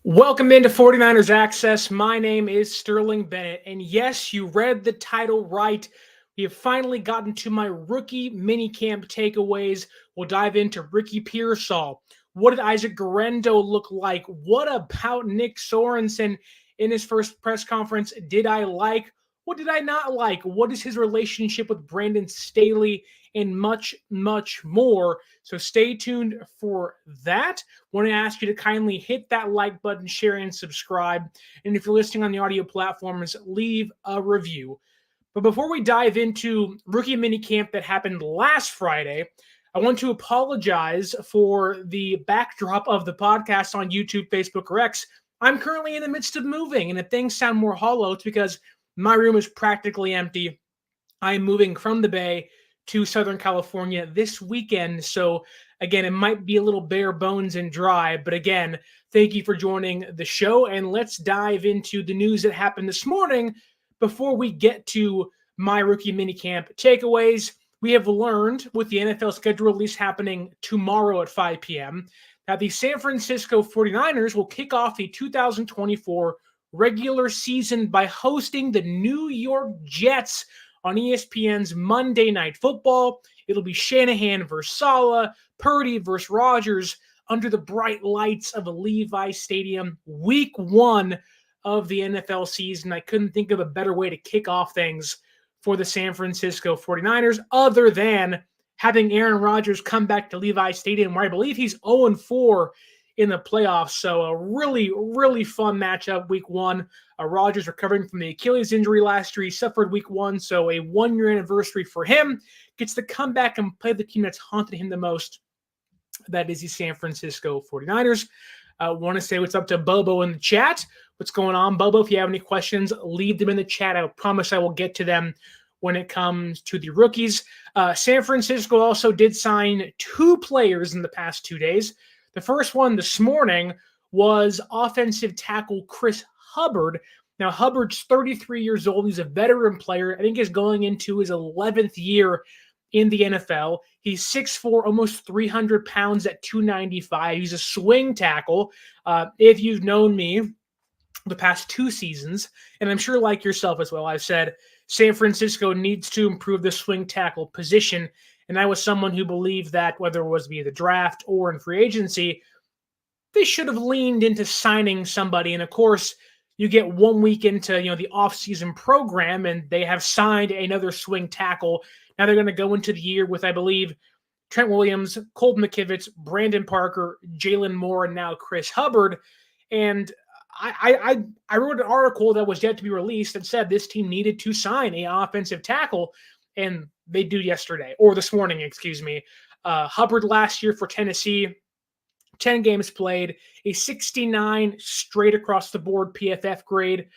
Welcome into 49ers Access. My name is Sterling Bennett. And yes, you read the title right. We have finally gotten to my rookie minicamp takeaways. We'll dive into Ricky Pearsall. What did Isaac Guerendo look like? What about Nick Sorensen in his first press conference did I like? What did I not like? What is his relationship with Brandon Staley? And much, much more. So stay tuned for that. Want to ask you to kindly hit that like button, share, and subscribe. And if you're listening on the audio platforms, leave a review. But before we dive into rookie minicamp that happened last Friday, I want to apologize for the backdrop of the podcast on YouTube, Facebook, or X. I'm currently in the midst of moving, and if things sound more hollow, it's because my room is practically empty. I'm moving from the Bay to Southern California this weekend. So again, it might be a little bare bones and dry, but again, thank you for joining the show. And let's dive into the news that happened this morning before we get to my rookie minicamp takeaways. We have learned with the NFL schedule release happening tomorrow at 5 p.m. that the San Francisco 49ers will kick off the 2024 regular season by hosting the New York Jets on ESPN's Monday Night Football. It'll be Shanahan versus Saleh, Purdy versus Rodgers under the bright lights of a Levi Stadium. Week 1 of the NFL season. I couldn't think of a better way to kick off things for the San Francisco 49ers other than having Aaron Rodgers come back to Levi Stadium, where I believe he's 0-4 in the playoffs. So a really, really fun matchup week 1. Rodgers recovering from the Achilles injury last year. He suffered week 1, so a 1-year anniversary for him. Gets to come back and play the team that's haunted him the most. That is the San Francisco 49ers. I want to say what's up to Bobo in the chat. What's going on, Bobo? If you have any questions, leave them in the chat. I promise I will get to them when it comes to the rookies. San Francisco also did sign 2 players in the past 2 days. The first one this morning was offensive tackle Chris Hubbard. Now, Hubbard's 33 years old. He's a veteran player. I think he's going into his 11th year in the NFL. He's 6'4", almost 300 pounds at 295. He's a swing tackle. If you've known me the past 2 seasons, and I'm sure like yourself as well, I've said San Francisco needs to improve the swing tackle position. And I was someone who believed that whether it was via the draft or in free agency, they should have leaned into signing somebody. And of course, you get 1 week into the offseason program, and they have signed another swing tackle. Now they're going to go into the year with, I believe, Trent Williams, Colton McKivitz, Brandon Parker, Jalen Moore, and now Chris Hubbard. And I wrote an article that was yet to be released that said this team needed to sign an offensive tackle, and they do yesterday, or this morning, excuse me. Hubbard last year for Tennessee, 10 games played, a 69 straight across the board PFF grade,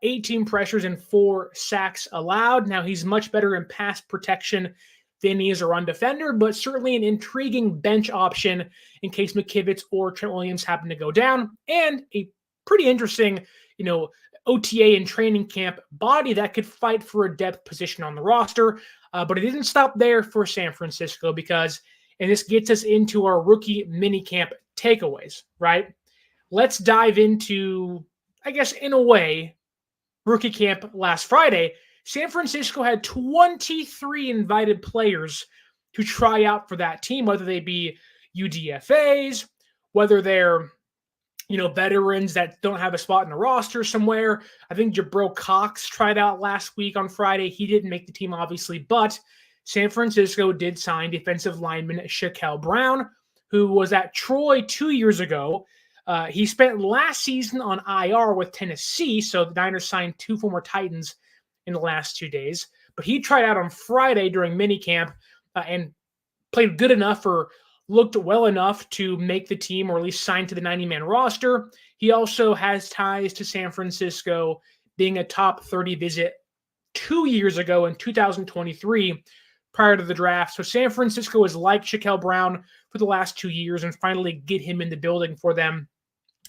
18 pressures and 4 sacks allowed. Now, he's much better in pass protection than he is a run defender, but certainly an intriguing bench option in case McKivitz or Trent Williams happen to go down, and a pretty interesting, OTA and training camp body that could fight for a depth position on the roster. But it didn't stop there for San Francisco because, and this gets us into our rookie minicamp takeaways, right? Let's dive into, I guess, in a way, rookie camp last Friday. San Francisco had 23 invited players to try out for that team, whether they be UDFAs, whether they're veterans that don't have a spot in the roster somewhere. I think Jabril Cox tried out last week on Friday. He didn't make the team, obviously, but San Francisco did sign defensive lineman Shaquille Brown, who was at Troy 2 years ago. He spent last season on IR with Tennessee, so the Niners signed 2 former Titans in the last 2 days. But he tried out on Friday during minicamp and played good enough or looked well enough to make the team, or at least sign to the 90-man roster. He also has ties to San Francisco, being a top 30 visit 2 years ago in 2023 prior to the draft. So San Francisco has liked Shaquille Brown for the last 2 years and finally get him in the building for them.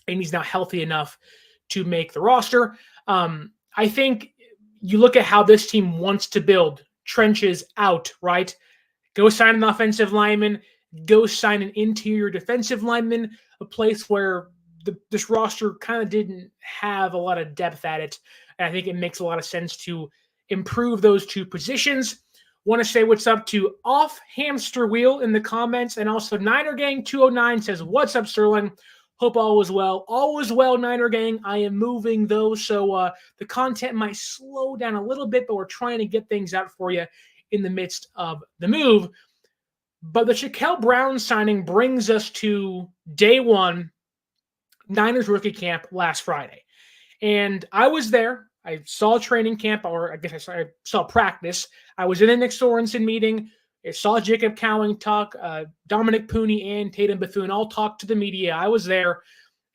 And he's now healthy enough to make the roster. I think you look at how this team wants to build trenches out, right? Go sign an offensive lineman, go sign an interior defensive lineman, a place where this roster kind of didn't have a lot of depth at it. And I think it makes a lot of sense to improve those two positions. Want to say what's up to Off Hamster Wheel in the comments. And also Niner Gang 209 says, what's up, Sterling? Hope all is well. All is well, Niner Gang. I am moving, though, so the content might slow down a little bit, but we're trying to get things out for you in the midst of the move. But the Shaquille Brown signing brings us to day one, Niners rookie camp last Friday. And I was there. I saw training camp, or I guess I saw practice. I was in a Nick Sorensen meeting. I saw Jacob Cowing talk. Dominic Puni and Tatum Bethune all talked to the media. I was there.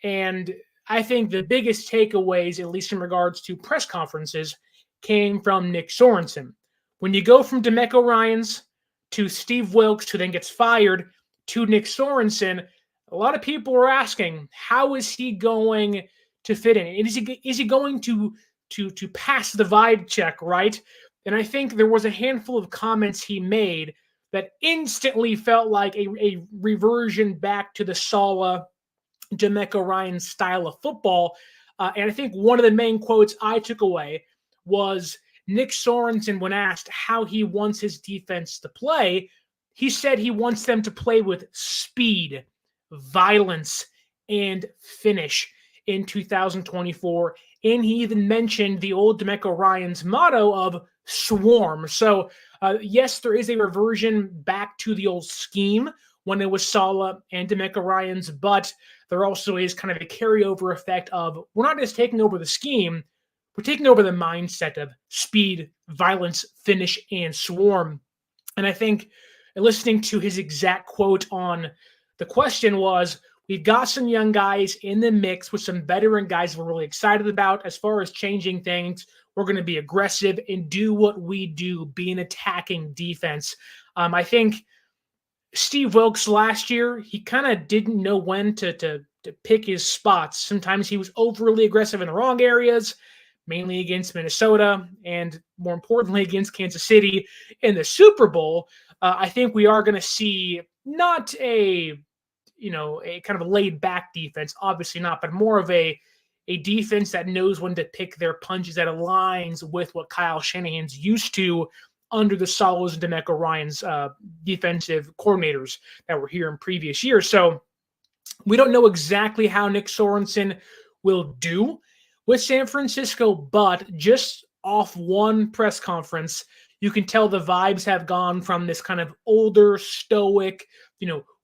And I think the biggest takeaways, at least in regards to press conferences, came from Nick Sorensen. When you go from DeMeco Ryans to Steve Wilks, who then gets fired, to Nick Sorensen, a lot of people were asking, how is he going to fit in? And is he going to pass the vibe check, right? And I think there was a handful of comments he made that instantly felt like a reversion back to the Saleh, DeMeco Ryans style of football. And I think one of the main quotes I took away was Nick Sorensen, when asked how he wants his defense to play, he said he wants them to play with speed, violence, and finish in 2024. And he even mentioned the old DeMeco Ryans motto of swarm. So, yes, there is a reversion back to the old scheme when it was Saleh and DeMeco Ryans, but there also is kind of a carryover effect of we're not just taking over the scheme, we're taking over the mindset of speed, violence, finish, and swarm. And I think listening to his exact quote on the question was, we've got some young guys in the mix with some veteran guys we're really excited about. As far as changing things, we're going to be aggressive and do what we do, be an attacking defense. I think Steve Wilks last year, he kind of didn't know when to pick his spots. Sometimes he was overly aggressive in the wrong areas, mainly against Minnesota and more importantly against Kansas City in the Super Bowl. I think we are going to see not a kind of a laid back defense, obviously not, but more of a defense that knows when to pick their punches, that aligns with what Kyle Shanahan's used to under the Salehs and DeMeco Ryans defensive coordinators that were here in previous years. So we don't know exactly how Nick Sorensen will do with San Francisco, but just off one press conference, you can tell the vibes have gone from this kind of older, stoic,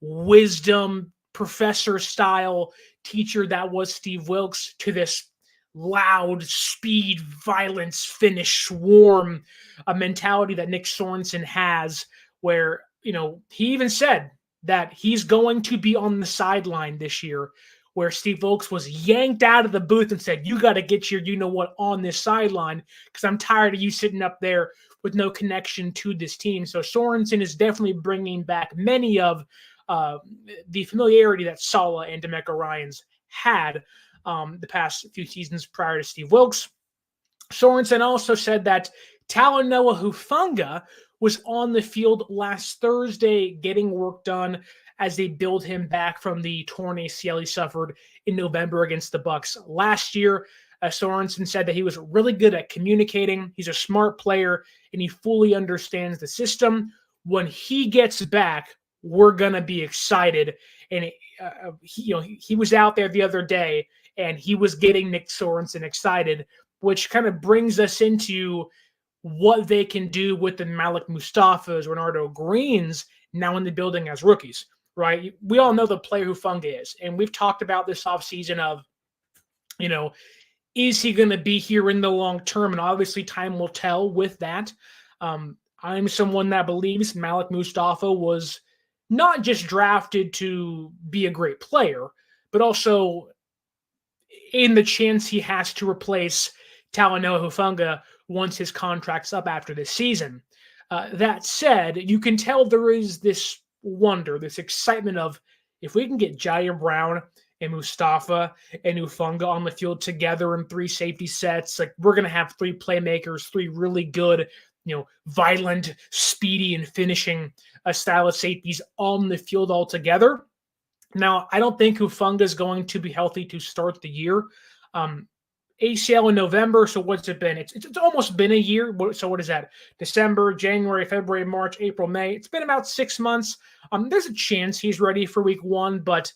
wisdom professor style teacher that was Steve Wilks to this loud speed, violence, finish, swarm, a mentality that Nick Sorensen has where, he even said that he's going to be on the sideline this year, where Steve Wilks was yanked out of the booth and said, you got to get your you-know-what on this sideline because I'm tired of you sitting up there with no connection to this team. So Sorensen is definitely bringing back many of the familiarity that Saleh and DeMeco Ryans had the past few seasons prior to Steve Wilks. Sorensen also said that Talanoa Hufanga was on the field last Thursday getting work done as they build him back from the torn ACL he suffered in November against the Bucs last year. Sorensen said that he was really good at communicating. He's a smart player, and he fully understands the system. When he gets back, we're going to be excited. And he was out there the other day, and he was getting Nick Sorensen excited, which kind of brings us into what they can do with the Malik Mustafas, Renardo Greens now in the building as rookies, right? We all know the player Hufanga is, and we've talked about this offseason of, is he going to be here in the long term? And obviously time will tell with that. I'm someone that believes Malik Mustapha was not just drafted to be a great player, but also in the chance he has to replace Talanoa Hufanga once his contract's up after this season. That said, you can tell there is this wonder, this excitement of if we can get Jair Brown and Mustafa and Hufanga on the field together in three safety sets, like we're going to have three playmakers, three really good, violent, speedy, and finishing style of safeties on the field altogether. Now, I don't think Hufanga is going to be healthy to start the year. Um, ACL in November. So what's it been? It's almost been a year. So what is that? December, January, February, March, April, May. It's been about 6 months. There's a chance he's ready for week 1, but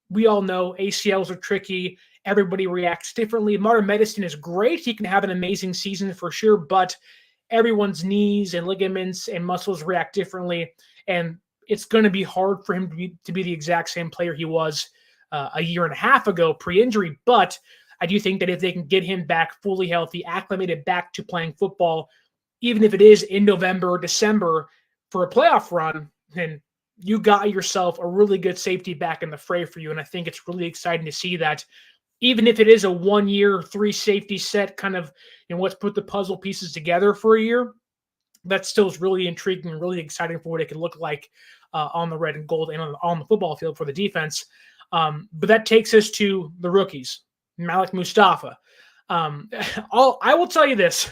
we all know ACLs are tricky. Everybody reacts differently. Modern medicine is great. He can have an amazing season for sure, but everyone's knees and ligaments and muscles react differently, and it's going to be hard for him to be the exact same player he was a year and a half ago pre-injury. But I do think that if they can get him back fully healthy, acclimated back to playing football, even if it is in November or December for a playoff run, then you got yourself a really good safety back in the fray for you. And I think it's really exciting to see that, even if it is a 1 year, 3 safety set, kind of, let's put the puzzle pieces together for a year. That still is really intriguing and really exciting for what it could look like on the red and gold and on the football field for the defense. But that takes us to the rookies. Malik Mustapha. I will tell you this.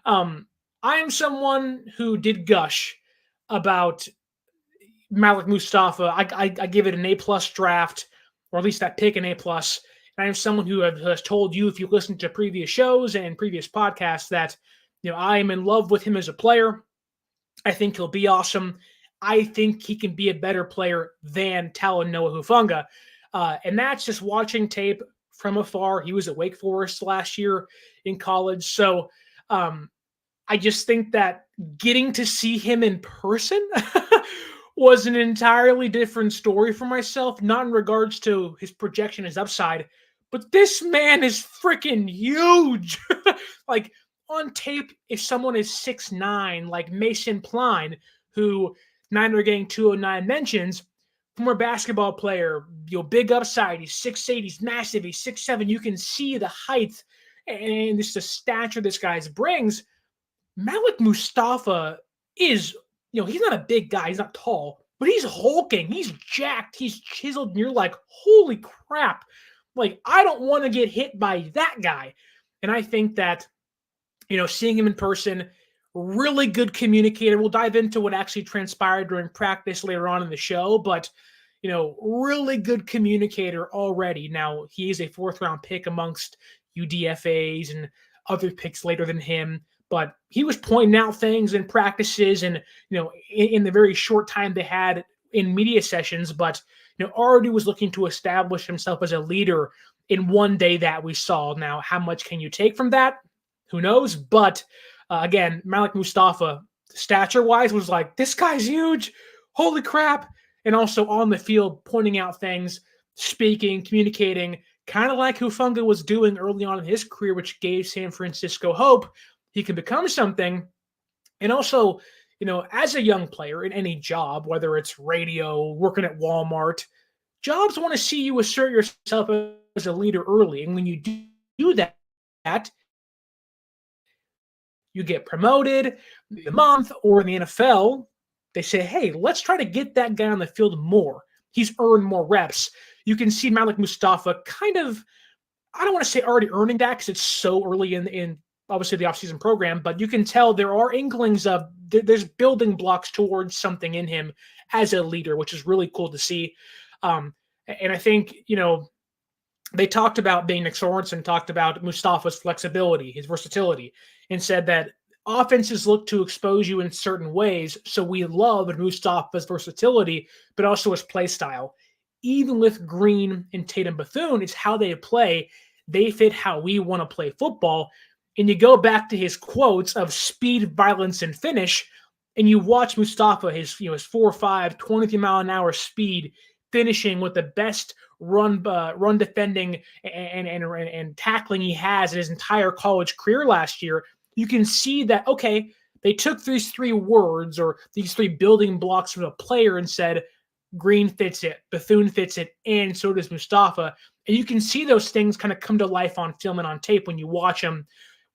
I am someone who did gush about Malik Mustapha. I give it an A+ draft, or at least that pick an A+. And I am someone who has told you, if you listen to previous shows and previous podcasts, that I am in love with him as a player. I think he'll be awesome. I think he can be a better player than Talanoa Hufanga. And that's just watching tape from afar. He was at Wake Forest last year in college. So I just think that getting to see him in person was an entirely different story for myself, not in regards to his projection, his upside, but this man is freaking huge. Like, on tape, if someone is 6'9", like Mason Pline, who Niner Gang 209 mentions, former basketball player, big upside, he's 6'8", he's massive, he's 6'7", you can see the height and just the stature this guy brings. Malik Mustapha is, he's not a big guy, he's not tall, but he's hulking, he's jacked, he's chiseled, and you're like, holy crap. Like, I don't want to get hit by that guy. And I think that, seeing him in person, really good communicator. We'll dive into what actually transpired during practice later on in the show, but, really good communicator already. Now, he is a 4th-round pick amongst UDFAs and other picks later than him, but he was pointing out things in practices and, in the very short time they had in media sessions, but, already was looking to establish himself as a leader in one day that we saw. Now, how much can you take from that? Who knows? But again, Malik Mustapha, stature-wise, was like, this guy's huge. Holy crap. And also on the field, pointing out things, speaking, communicating, kind of like Hufanga was doing early on in his career, which gave San Francisco hope he can become something. And also, as a young player in any job, whether it's radio, working at Walmart, jobs want to see you assert yourself as a leader early. And when you do that, you get promoted the month, or in the NFL, they say, hey, let's try to get that guy on the field more. He's earned more reps. You can see Malik Mustapha kind of, I don't want to say already earning that because it's so early in obviously the offseason program, but you can tell there are inklings of, there's building blocks towards something in him as a leader, which is really cool to see. And I think, they talked about, Nick Sorensen talked about Mustafa's flexibility, his versatility, and said that offenses look to expose you in certain ways. So we loved Mustafa's versatility, but also his play style. Even with Green and Tatum Bethune, it's how they play. They fit how we want to play football. And you go back to his quotes of speed, violence, and finish, and you watch Mustafa, his 4.5, 23-mile-an-hour speed, finishing with the best run defending and tackling he has in his entire college career last year. You can see that, okay, they took these 3 words or these 3 building blocks from a player and said, Green fits it, Bethune fits it, and so does Mustafa. And you can see those things kind of come to life on film and on tape when you watch them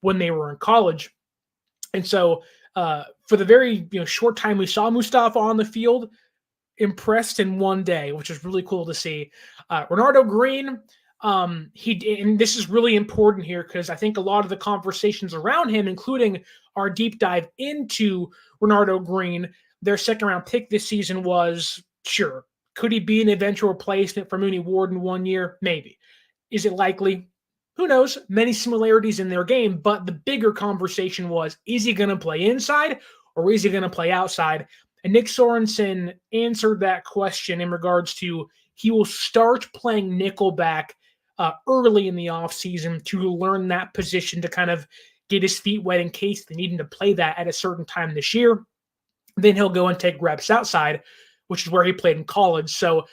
when they were in college. And so for the very short time we saw Mustafa on the field, impressed in one day, which is really cool to see. Renardo Green, and this is really important here because I think a lot of the conversations around him, including our deep dive into Renardo Green, their 2nd-round pick this season was, sure, Could he be an eventual replacement for Mooney Ward in 1 year? Maybe. Is it likely? Who knows? Many similarities in their game, but the bigger conversation was, is he going to play inside or is he going to play outside? And Nick Sorensen answered that question in regards to he will start playing nickelback early in the offseason to learn that position, to kind of get his feet wet in case they need him to play that at a certain time this year. Then he'll go and take reps outside, which is where he played in college. So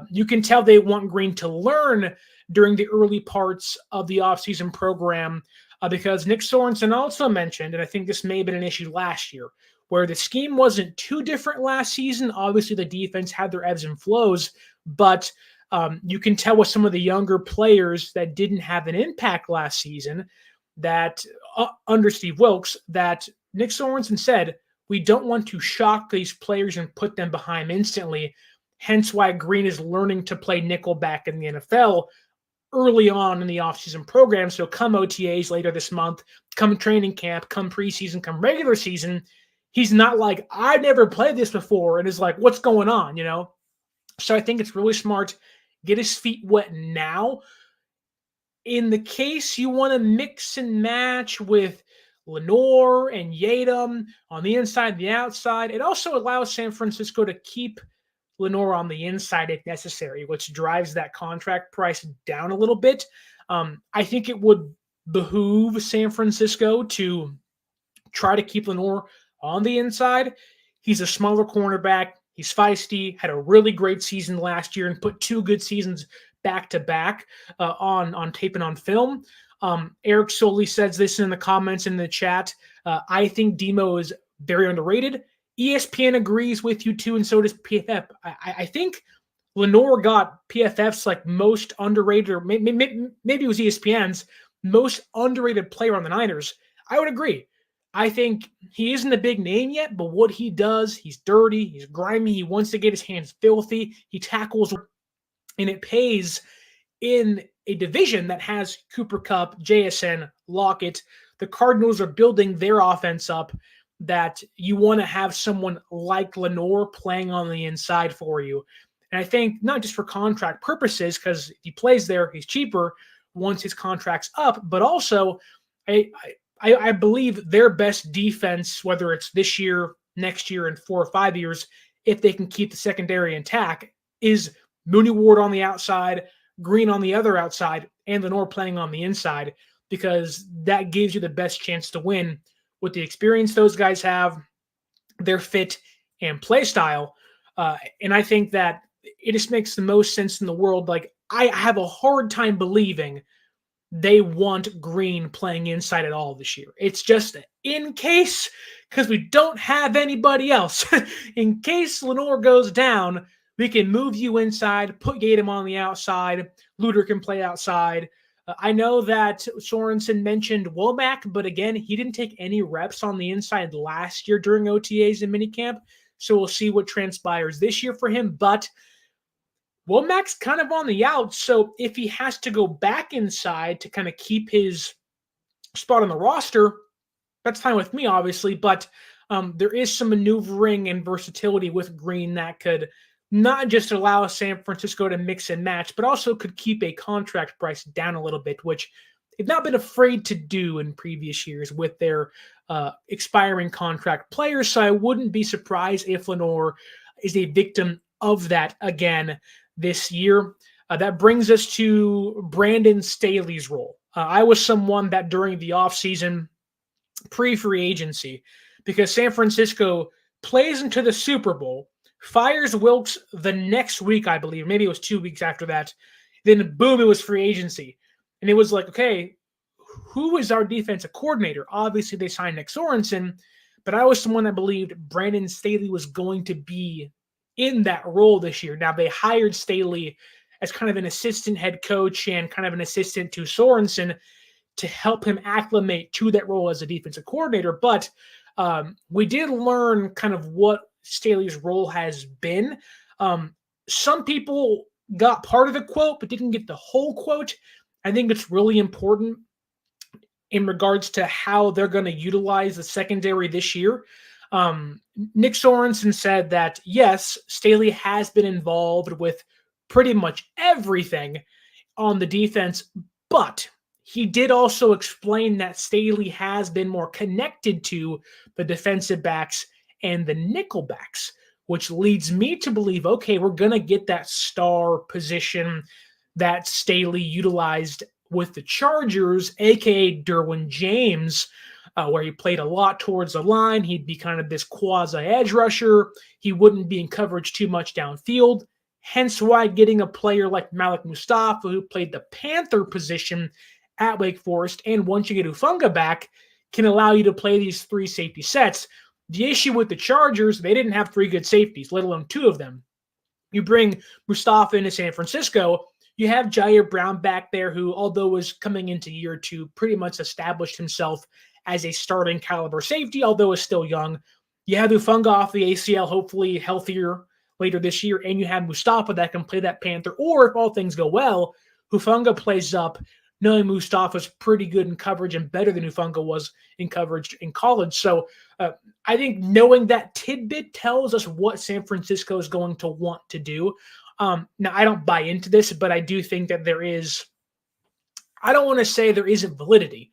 you can tell they want Green to learn during the early parts of the offseason program because Nick Sorensen also mentioned, and I think this may have been an issue last year, where the scheme wasn't too different last season. Obviously, the defense had their ebbs and flows, but you can tell with some of the younger players that didn't have an impact last season that under Steve Wilks, that Nick Sorensen said, we don't want to shock these players and put them behind instantly. Hence why Green is learning to play nickelback in the NFL early on in the offseason program. So come OTAs later this month, come training camp, come preseason, come regular season, he's not like, I've never played this before, and is like, what's going on, you know? So I think it's really smart. Get his feet wet now. In the case you want to mix and match with Lenoir and Yadam on the inside and the outside, it also allows San Francisco to keep Lenoir on the inside if necessary, which drives that contract price down a little bit. I think it would behoove San Francisco to try to keep Lenoir on the inside. He's a smaller cornerback. He's feisty, had a really great season last year and put 2 good seasons back-to-back on tape and on film. Eric Soley says this in the comments in the chat. I think Demo is very underrated. ESPN agrees with you too, and so does PFF. I think Lenoir got PFF's like most underrated, or maybe it was ESPN's most underrated player on the Niners. I would agree. I think he isn't a big name yet, but what he does, he's dirty, he's grimy, he wants to get his hands filthy, he tackles, and it pays in a division that has Cooper Kupp, JSN, Lockett. The Cardinals are building their offense up that you want to have someone like Lenoir playing on the inside for you. And I think not just for contract purposes, because if he plays there, he's cheaper once his contract's up, but also I believe their best defense, whether it's this year, next year, in 4 or 5 years, if they can keep the secondary intact, is Mooney Ward on the outside, Green on the other outside, and Lenoir playing on the inside, because that gives you the best chance to win with the experience those guys have, their fit and play style. And I think that it just makes the most sense in the world. Like, I have a hard time believing they want Green playing inside at all this year. It's just in case, because we don't have anybody else. In case Lenoir goes down, we can move you inside, put Yadam on the outside. Luter can play outside. I know that Sorensen mentioned Womack, but again, he didn't take any reps on the inside last year during OTAs and minicamp, so we'll see what transpires this year for him. But Womack's kind of on the outs, so if he has to go back inside to kind of keep his spot on the roster, that's fine with me, obviously, but there is some maneuvering and versatility with Green that could not just allow San Francisco to mix and match, but also could keep a contract price down a little bit, which they've not been afraid to do in previous years with their expiring contract players. So I wouldn't be surprised if Lenoir is a victim of that again this year. That brings us to Brandon Staley's role. I was someone that during the offseason, pre-free agency, because San Francisco plays into the Super Bowl, fires Wilks the next week, I believe. Maybe it was 2 weeks after that. Then, boom, it was free agency. And it was like, okay, who is our defensive coordinator? Obviously, they signed Nick Sorensen, but I was someone that believed Brandon Staley was going to be in that role this year. Now, they hired Staley as kind of an assistant head coach and kind of an assistant to Sorensen to help him acclimate to that role as a defensive coordinator. But we did learn kind of what Staley's role has been. Some people got part of the quote, but didn't get the whole quote. I think it's really important in regards to how they're going to utilize the secondary this year. Nick Sorensen said that, yes, Staley has been involved with pretty much everything on the defense, but he did also explain that Staley has been more connected to the defensive backs and the nickel backs, which leads me to believe, okay, we're going to get that star position that Staley utilized with the Chargers, aka Derwin James, where he played a lot towards the line. He'd be kind of this quasi-edge rusher. He wouldn't be in coverage too much downfield. Hence why getting a player like Malik Mustapha, who played the Panther position at Wake Forest, and once you get Hufanga back, can allow you to play these 3 safety sets. The issue with the Chargers, they didn't have 3 good safeties, let alone 2 of them. You bring Mustafa into San Francisco, you have Jair Brown back there, who, although was coming into year 2, pretty much established himself as a starting caliber safety, although is still young. You have Hufanga off the ACL, hopefully healthier later this year, and you have Mustafa that can play that Panther, or if all things go well, Hufanga plays up, knowing Mustafa's pretty good in coverage and better than Hufanga was in coverage in college. So I think knowing that tidbit tells us what San Francisco is going to want to do. Now, I don't buy into this, but I do think that there is, I don't want to say there isn't validity,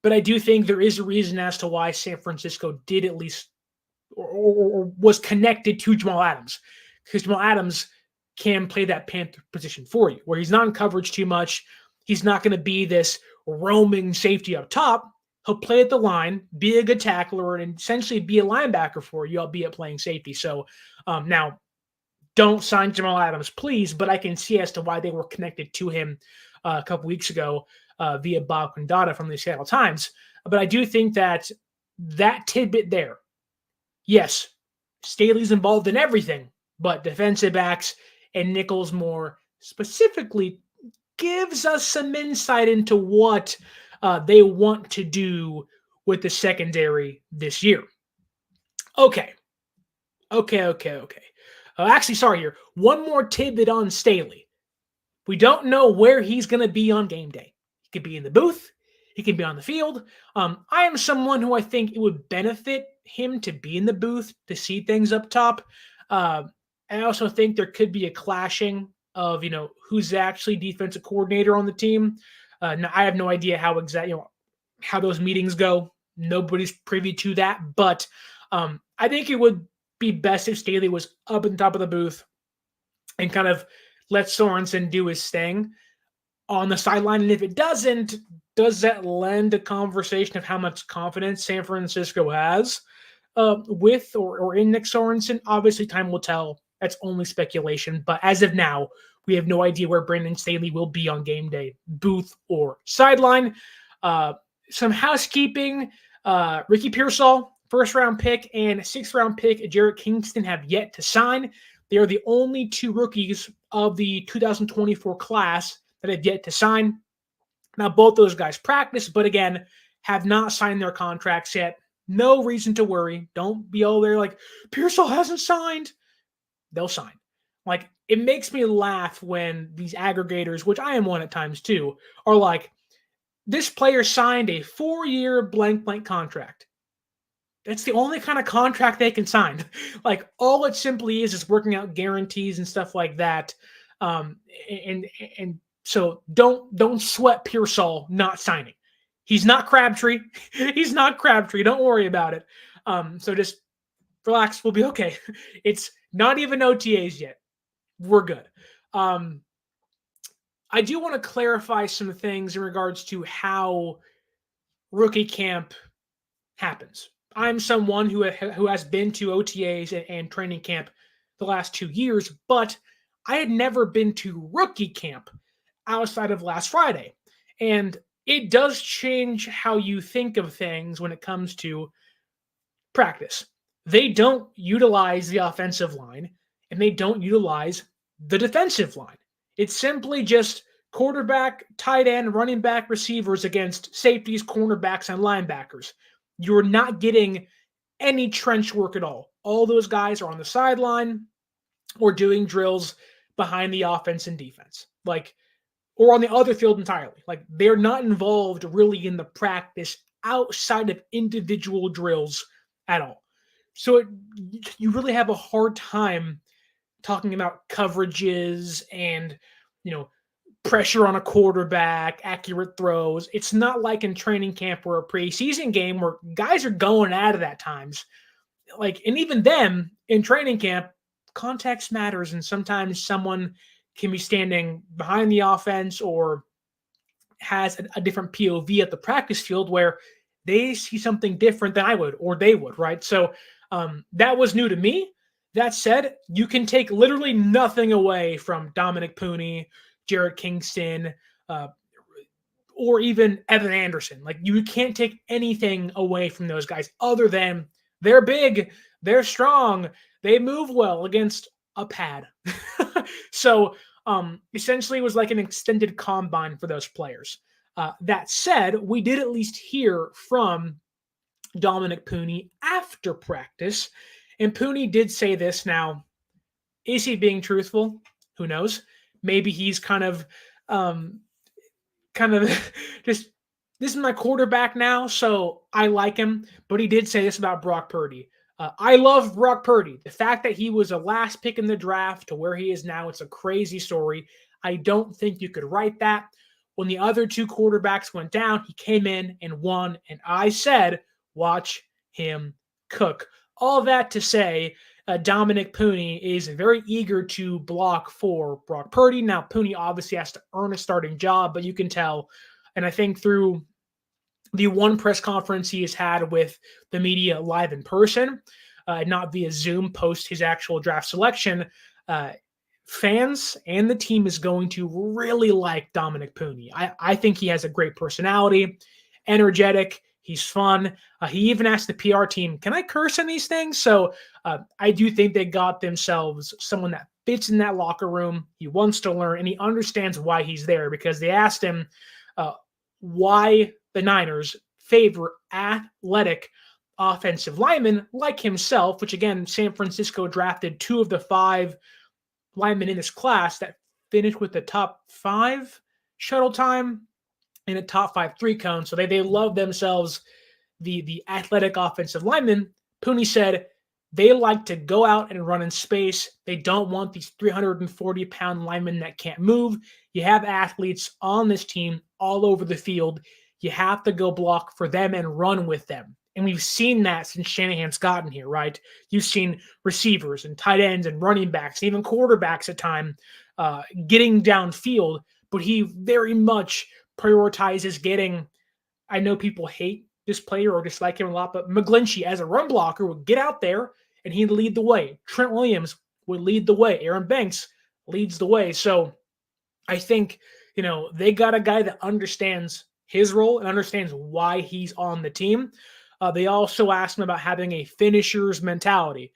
but I do think there is a reason as to why San Francisco did at least, or was connected to Jamal Adams. Because Jamal Adams can play that Panther position for you, where he's not in coverage too much. He's not going to be this roaming safety up top. He'll play at the line, be a good tackler, and essentially be a linebacker for you, albeit playing safety. So now, don't sign Jamal Adams, please, but I can see as to why they were connected to him a couple weeks ago via Bob Condata from the Seattle Times. But I do think that tidbit there, yes, Staley's involved in everything, but defensive backs and nickels more specifically gives us some insight into what they want to do with the secondary this year. Okay. Actually, sorry here. One more tidbit on Staley. We don't know where he's going to be on game day. He could be in the booth. He could be on the field. I am someone who I think it would benefit him to be in the booth to see things up top. I also think there could be a clashing of, who's actually defensive coordinator on the team. Now, I have no idea how how those meetings go. Nobody's privy to that, but I think it would be best if Staley was up in top of the booth and kind of let Sorensen do his thing on the sideline. And if it doesn't, does that lend a conversation of how much confidence San Francisco has with or in Nick Sorensen? Obviously, time will tell. That's only speculation. But as of now, we have no idea where Brandon Staley will be on game day, booth or sideline. Some housekeeping. Ricky Pearsall, first-round pick, and sixth-round pick Jarrett Kingston have yet to sign. They are the only 2 rookies of the 2024 class that have yet to sign. Now, both those guys practice, but again, have not signed their contracts yet. No reason to worry. Don't be all there like, Pearsall hasn't signed. They'll sign. Like, it makes me laugh when these aggregators, which I am one at times too, are like, this player signed a 4-year blank contract. That's the only kind of contract they can sign. Like, all it simply is working out guarantees and stuff like that. And so don't sweat Pearsall not signing. He's not Crabtree. He's not Crabtree. Don't worry about it. So just relax. We'll be okay. It's not even OTAs yet. We're good. I do want to clarify some things in regards to how rookie camp happens. I'm someone who has been to OTAs and training camp the last 2 years, but I had never been to rookie camp outside of last Friday. And it does change how you think of things when it comes to practice. They don't utilize the offensive line, and they don't utilize the defensive line. It's simply just quarterback, tight end, running back, receivers against safeties, cornerbacks, and linebackers. You're not getting any trench work at all. All those guys are on the sideline or doing drills behind the offense and defense, or on the other field entirely. Like, they're not involved really in the practice outside of individual drills at all. So you really have a hard time talking about coverages and, pressure on a quarterback, accurate throws. It's not like in training camp or a preseason game where guys are going at it at times. And even then in training camp, context matters. And sometimes someone can be standing behind the offense or has a different POV at the practice field where they see something different than I would or they would, right? So that was new to me. That said, you can take literally nothing away from Dominic Puni, Jared Kingston, or even Evan Anderson. You can't take anything away from those guys other than they're big, they're strong, they move well against a pad. So essentially it was like an extended combine for those players. That said, we did at least hear from Dominic Puni after practice, and Puni did say this. Now, is he being truthful? Who knows? Maybe he's kind of just, this is my quarterback now, so I like him. But he did say this about Brock Purdy. I love Brock Purdy. The fact that he was a last pick in the draft to where he is now, it's a crazy story. I don't think you could write that. When the other two quarterbacks went down, he came in and won. And I said, watch him cook. All that to say, Dominic Puni is very eager to block for Brock Purdy. Now, Puni obviously has to earn a starting job, but you can tell, and I think through the one press conference he has had with the media live in person, not via Zoom post his actual draft selection, fans and the team is going to really like Dominic Puni. I think he has a great personality, energetic, he's fun. He even asked the PR team, can I curse in these things? So I do think they got themselves someone that fits in that locker room. He wants to learn, and he understands why he's there, because they asked him why the Niners favor athletic offensive linemen like himself, which again, San Francisco drafted 2 of the 5 linemen in this class that finished with the top 5 shuttle time and a top 5 3-cone. So they love themselves the athletic offensive linemen. Puni said they like to go out and run in space. They don't want these 340-pound linemen that can't move. You have athletes on this team all over the field. You have to go block for them and run with them. And we've seen that since Shanahan's gotten here, right? You've seen receivers and tight ends and running backs, even quarterbacks at times, getting downfield, but he very much prioritizes getting, I know people hate this player or dislike him a lot, but McGlinchey as a run blocker would get out there and he'd lead the way. Trent Williams would lead the way. Aaron Banks leads the way. So I think, they got a guy that understands his role and understands why he's on the team. They also asked him about having a finisher's mentality.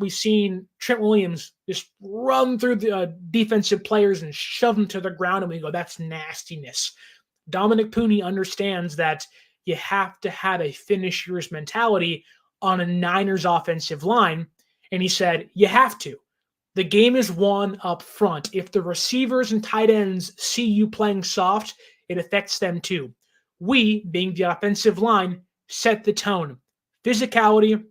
We've seen Trent Williams just run through the defensive players and shove them to the ground, and we go, that's nastiness. Dominic Puni understands that you have to have a finisher's mentality on a Niners offensive line, and he said, you have to. The game is won up front. If the receivers and tight ends see you playing soft, it affects them too. We, being the offensive line, set the tone. Physicality,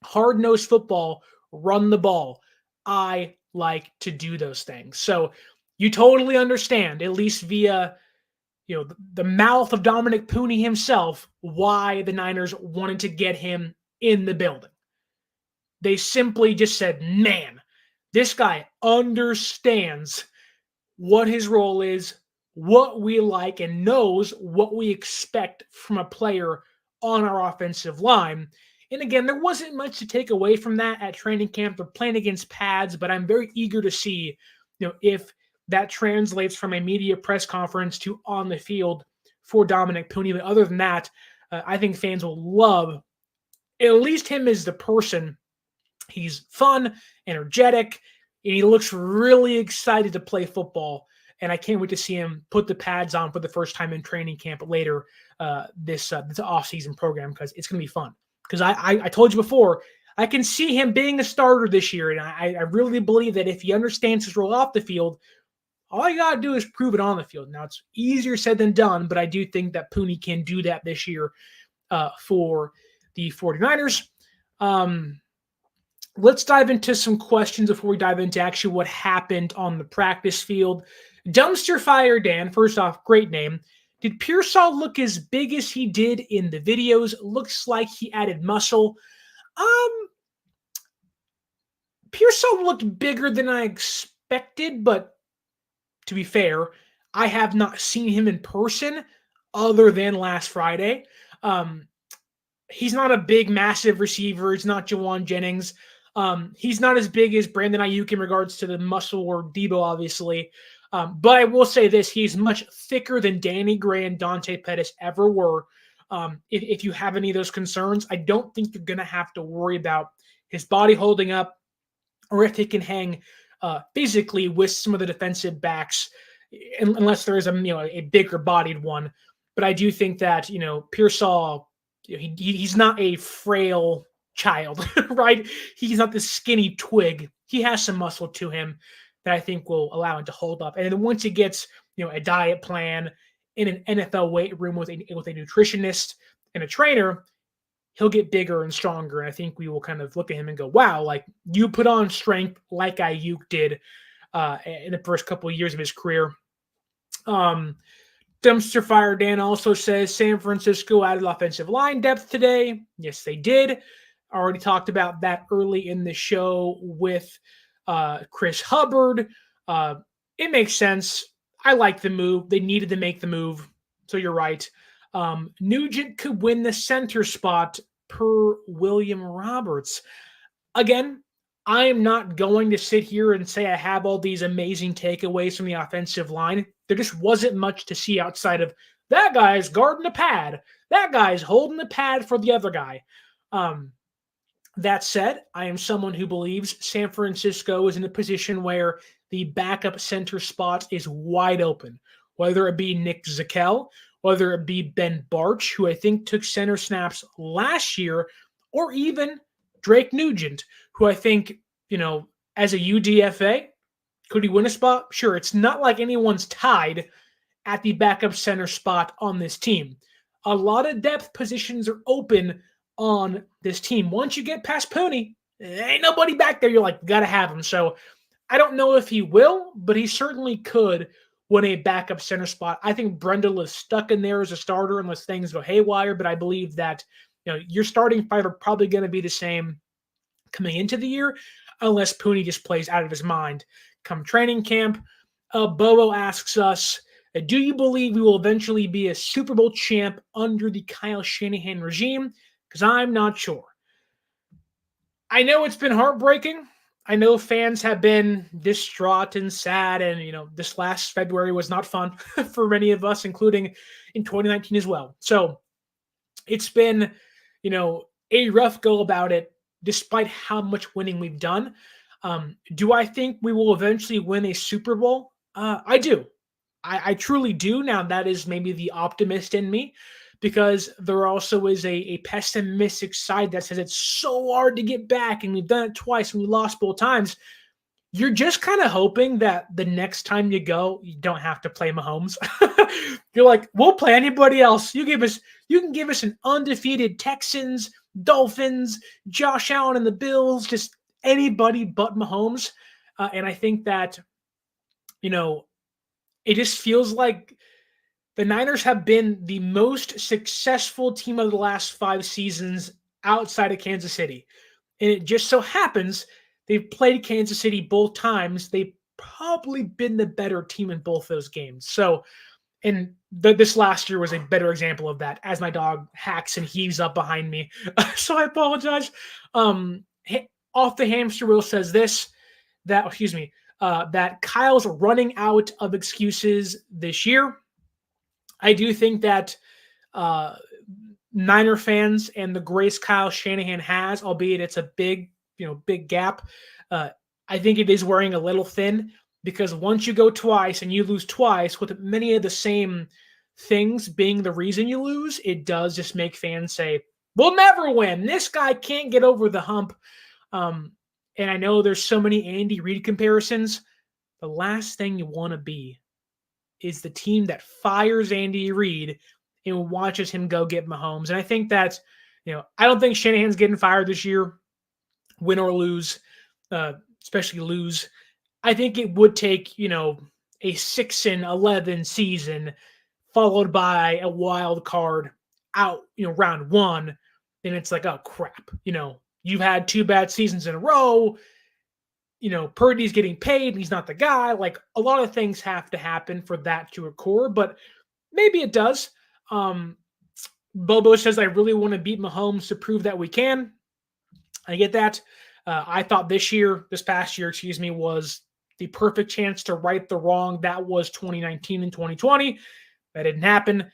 hard-nosed football, run the ball. I like to do those things. So you totally understand, at least via the mouth of Dominic Puni himself, why the Niners wanted to get him in the building. They simply just said, man, this guy understands what his role is, what we like, and knows what we expect from a player on our offensive line. And again, there wasn't much to take away from that at training camp. They're playing against pads, but I'm very eager to see, if that translates from a media press conference to on the field for Dominic Puni. But other than that, I think fans will love at least him as the person. He's fun, energetic, and he looks really excited to play football. And I can't wait to see him put the pads on for the first time in training camp later this offseason program, because it's going to be fun. Because I told you before, I can see him being a starter this year, and I really believe that if he understands his role off the field, all you got to do is prove it on the field. Now, it's easier said than done, but I do think that Puni can do that this year for the 49ers. Let's dive into some questions before we dive into actually what happened on the practice field. Dumpster Fire Dan, first off, great name. Did Pearsall look as big as he did in the videos? Looks like he added muscle. Pearsall looked bigger than I expected, but to be fair, I have not seen him in person other than last Friday. He's not a big, massive receiver. It's not Jawan Jennings. He's not as big as Brandon Ayuk in regards to the muscle or Debo, obviously. But I will say this, he's much thicker than Danny Gray and Dante Pettis ever were. If you have any of those concerns, I don't think you're going to have to worry about his body holding up or if he can hang physically with some of the defensive backs, unless there is a bigger bodied one. But I do think that, Pearsall, he's not a frail child, right? He's not this skinny twig. He has some muscle to him that I think will allow him to hold up. And then once he gets, a diet plan in an NFL weight room with a nutritionist and a trainer, he'll get bigger and stronger. And I think we will kind of look at him and go, wow, like you put on strength like Ayuk did in the first couple of years of his career. Dumpster Fire Dan also says San Francisco added offensive line depth today. Yes, they did. Already talked about that early in the show with Chris Hubbard. It makes sense. I like the move. They needed to make the move. So you're right. Nugent could win the center spot per William Roberts. Again, I am not going to sit here and say I have all these amazing takeaways from the offensive line. There just wasn't much to see outside of that guy's guarding the pad. That guy's holding the pad for the other guy. That said, I am someone who believes San Francisco is in a position where the backup center spot is wide open, whether it be Nick Zakelj, whether it be Ben Barch, who I think took center snaps last year, or even Drake Nugent, who I think, as a UDFA, could he win a spot? Sure, it's not like anyone's tied at the backup center spot on this team. A lot of depth positions are open on this team. Once you get past Puni, ain't nobody back there. You're like, gotta have him. So I don't know if he will, but he certainly could win a backup center spot. I think Brendel is stuck in there as a starter unless things go haywire, but I believe that your starting five are probably going to be the same coming into the year unless Puni just plays out of his mind come training camp. Bobo asks us, do you believe we will eventually be a Super Bowl champ under the Kyle Shanahan regime? Because I'm not sure. I know it's been heartbreaking. I know fans have been distraught and sad, and this last February was not fun for many of us, including in 2019 as well. So it's been, a rough go about it, despite how much winning we've done. Do I think we will eventually win a Super Bowl? I do. I truly do. Now, that is maybe the optimist in me, because there also is a pessimistic side that says it's so hard to get back, and we've done it twice and we lost both times. You're just kind of hoping that the next time you go, you don't have to play Mahomes. You're like, we'll play anybody else. You can give us an undefeated Texans, Dolphins, Josh Allen and the Bills, just anybody but Mahomes. And I think that, it just feels like the Niners have been the most successful team of the last 5 seasons outside of Kansas City. And it just so happens they've played Kansas City both times. They've probably been the better team in both those games. So, and this last year was a better example of that, as my dog hacks and heaves up behind me. So I apologize. Off the Hamster Wheel says this, that Kyle's running out of excuses this year. I do think that Niner fans and the grace Kyle Shanahan has, albeit it's a big gap, I think it is wearing a little thin, because once you go twice and you lose twice with many of the same things being the reason you lose, it does just make fans say, we'll never win. This guy can't get over the hump. And I know there's so many Andy Reid comparisons. The last thing you want to be is the team that fires Andy Reid and watches him go get Mahomes. And I think that, I don't think Shanahan's getting fired this year, win or lose, especially lose. I think it would take, a 6-11 season followed by a wild card out, round one. Then it's like, oh crap, you've had 2 bad seasons in a row. Purdy's getting paid and he's not the guy. Like, a lot of things have to happen for that to occur, but maybe it does. Bobo says, I really want to beat Mahomes to prove that we can. I get that. I thought this past year, was the perfect chance to right the wrong. That was 2019 and 2020. That didn't happen.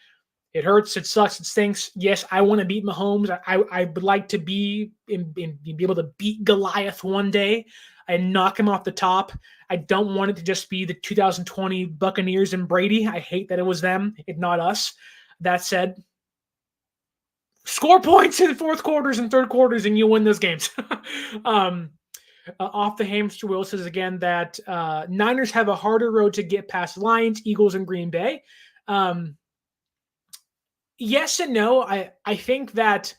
It hurts. It sucks. It stinks. Yes, I want to beat Mahomes. I would like to be able to beat Goliath one day and knock him off the top. I don't want it to just be the 2020 Buccaneers and Brady. I hate that it was them and not us. That said, score points in fourth quarters and third quarters and you win those games. Off the hamster wheel says again that Niners have a harder road to get past Lions, Eagles, and Green Bay. Yes and no. I think that,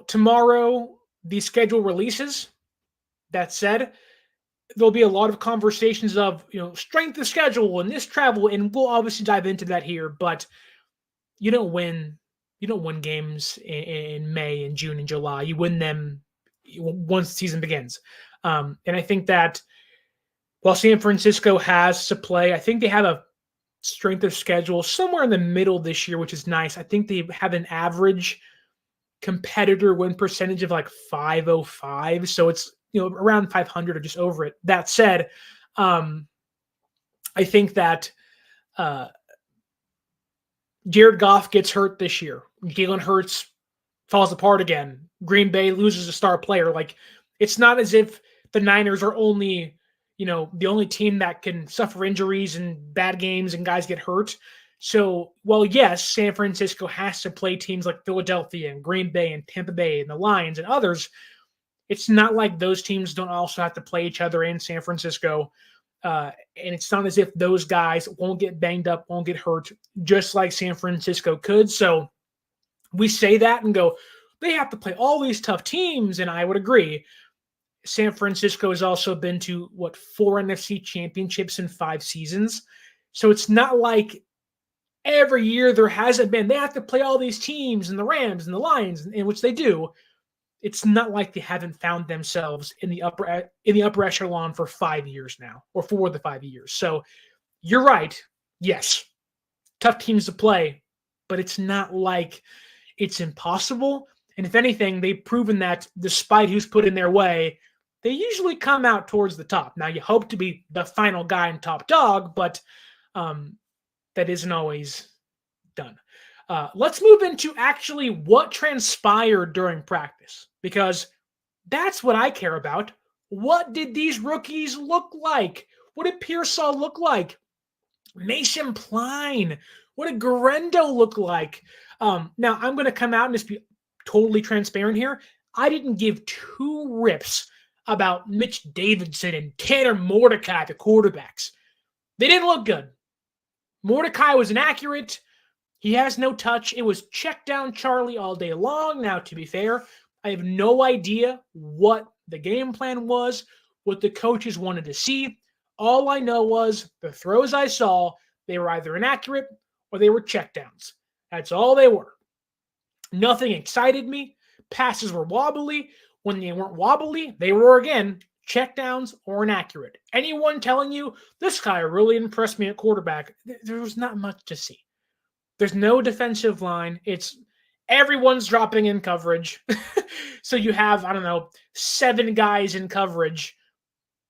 tomorrow the schedule releases. That said, there'll be a lot of conversations of, strength of schedule and this travel, and we'll obviously dive into that here, but you don't win games in May and June and July. You win them once the season begins. And I think that while San Francisco has to play, I think they have a strength of schedule somewhere in the middle this year, which is nice. I think they have an average competitor win percentage of like 505. So it's, around 500 or just over it. That said, I think that Jared Goff gets hurt this year. Jalen Hurts falls apart again. Green Bay loses a star player. Like, it's not as if the Niners are only, the only team that can suffer injuries and bad games and guys get hurt. So, well, yes, San Francisco has to play teams like Philadelphia and Green Bay and Tampa Bay and the Lions and others. It's not like those teams don't also have to play each other in San Francisco. And it's not as if those guys won't get banged up, won't get hurt, just like San Francisco could. So we say that and go, they have to play all these tough teams. And I would agree. San Francisco has also been to, 4 NFC championships in 5 seasons. So it's not like every year there hasn't been, they have to play all these teams and the Rams and the Lions, in which they do. It's not like they haven't found themselves in the upper echelon for 5 years now, or for the 5 years. So you're right. Yes, tough teams to play, but it's not like it's impossible. And if anything, they've proven that despite who's put in their way, they usually come out towards the top. Now, you hope to be the final guy and top dog, but that isn't always done. Let's move into actually what transpired during practice, because that's what I care about. What did these rookies look like? What did Pearsall look like? Mason Pline. What did Guerendo look like? Now, I'm going to come out and just be totally transparent here. I didn't give 2 rips about Mitch Davidson and Tanner Mordecai, the quarterbacks. They didn't look good. Mordecai was inaccurate. He has no touch. It was check down Charlie all day long. Now, to be fair, I have no idea what the game plan was, what the coaches wanted to see. All I know was the throws I saw, they were either inaccurate or they were check downs. That's all they were. Nothing excited me. Passes were wobbly. When they weren't wobbly, they were, again, check downs or inaccurate. Anyone telling you, this guy really impressed me at quarterback, there was not much to see. There's no defensive line. It's everyone's dropping in coverage. So you have, 7 guys in coverage,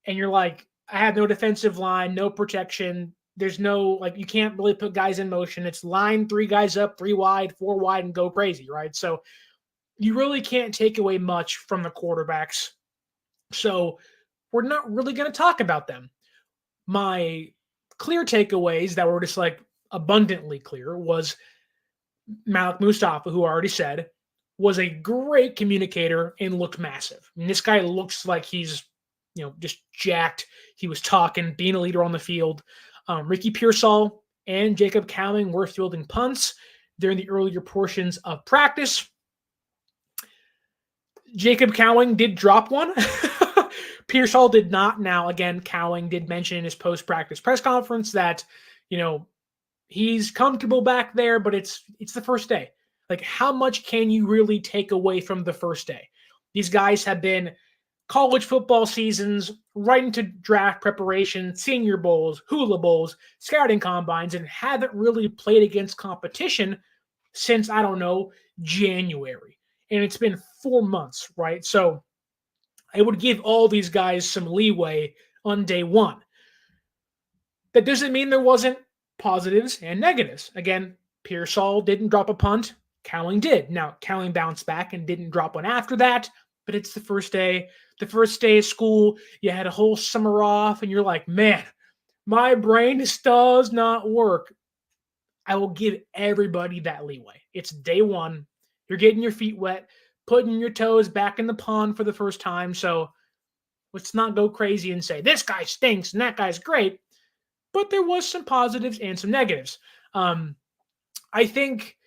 and you're like, I have no defensive line, no protection. There's no, you can't really put guys in motion. It's line 3 guys up, 3 wide, 4 wide, and go crazy, right? So you really can't take away much from the quarterbacks. So we're not really going to talk about them. My clear takeaways that were just abundantly clear was Malik Mustapha, who I already said, was a great communicator and looked massive. And this guy looks like he's, just jacked. He was talking, being a leader on the field. Ricky Pearsall and Jacob Cowling were fielding punts during the earlier portions of practice. Jacob Cowing did drop one. Pearsall did not. Now, again, Cowing did mention in his post-practice press conference that, he's comfortable back there, but it's the first day. Like, how much can you really take away from the first day? These guys have been college football seasons, right into draft preparation, senior bowls, hula bowls, scouting combines, and haven't really played against competition since, I don't know, January. And it's been 4 months, right? So I would give all these guys some leeway on day one. That doesn't mean there wasn't positives and negatives. Again, Pearsall didn't drop a punt. Cowling did. Now, Cowling bounced back and didn't drop one after that, but it's the first day. The first day of school, you had a whole summer off, and you're like, man, my brain just does not work. I will give everybody that leeway. It's day one. You're getting your feet wet, putting your toes back in the pond for the first time. So let's not go crazy and say, this guy stinks and that guy's great. But there was some positives and some negatives. I think,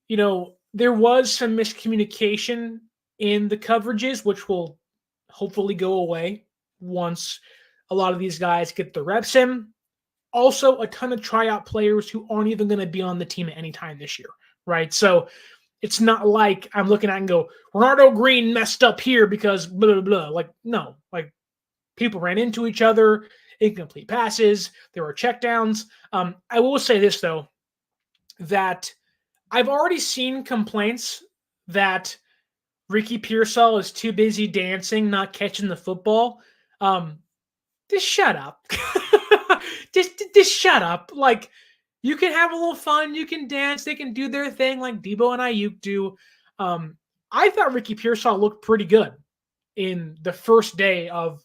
there was some miscommunication in the coverages, which will hopefully go away once a lot of these guys get the reps in. Also, a ton of tryout players who aren't even going to be on the team at any time this year, right? So it's not like I'm looking at and go, Renardo Green messed up here because blah, blah, blah. Like, no. Like, people ran into each other, incomplete passes, there were checkdowns. I will say this, though, that I've already seen complaints that Ricky Pearsall is too busy dancing, not catching the football. Just shut up. just shut up. Like, you can have a little fun. You can dance. They can do their thing like Debo and Ayuk do. I thought Ricky Pearsall looked pretty good in the first day of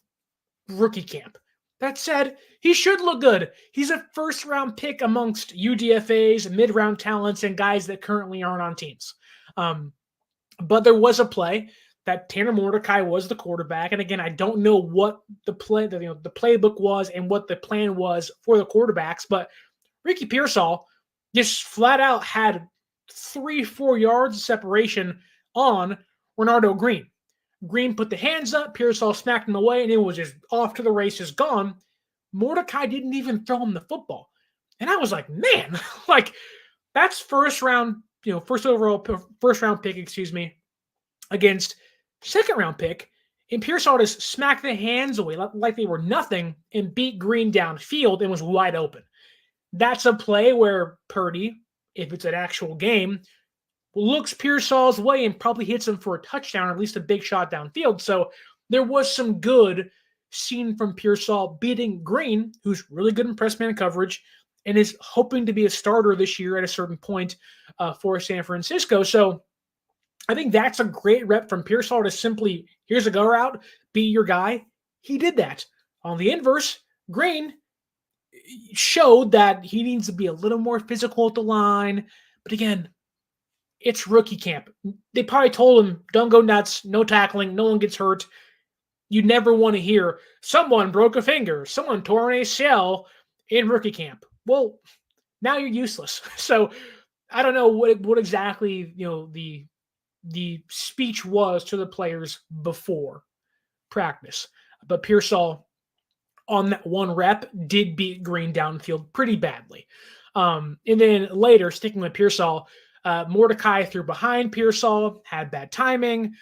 rookie camp. That said, he should look good. He's a first-round pick amongst UDFAs, mid-round talents, and guys that currently aren't on teams. But there was a play that Tanner Mordecai was the quarterback. And again, I don't know what the playbook was and what the plan was for the quarterbacks, but Ricky Pearsall just flat out had 3-4 yards of separation on Renardo Green. Green put the hands up, Pearsall smacked him away, and it was just off to the races, gone. Mordecai didn't even throw him the football. And I was like, man, like, that's first round pick, against second round pick. And Pearsall just smacked the hands away like they were nothing and beat Green downfield and was wide open. That's a play where Purdy, if it's an actual game, looks Pearsall's way and probably hits him for a touchdown or at least a big shot downfield. So there was some good seen from Pearsall beating Green, who's really good in press man coverage and is hoping to be a starter this year at a certain point for San Francisco. So I think that's a great rep from Pearsall to simply, here's a go route, be your guy. He did that. On the inverse, Green showed that he needs to be a little more physical at the line. But again, it's rookie camp. They probably told him, don't go nuts, no tackling, no one gets hurt. You never want to hear, someone broke a finger, someone tore an ACL in rookie camp. Well, now you're useless. So I don't know what exactly, the speech was to the players before practice. But Pearsall, on that one rep, did beat Green downfield pretty badly. And then later, sticking with Pearsall, Mordecai threw behind Pearsall, had bad timing.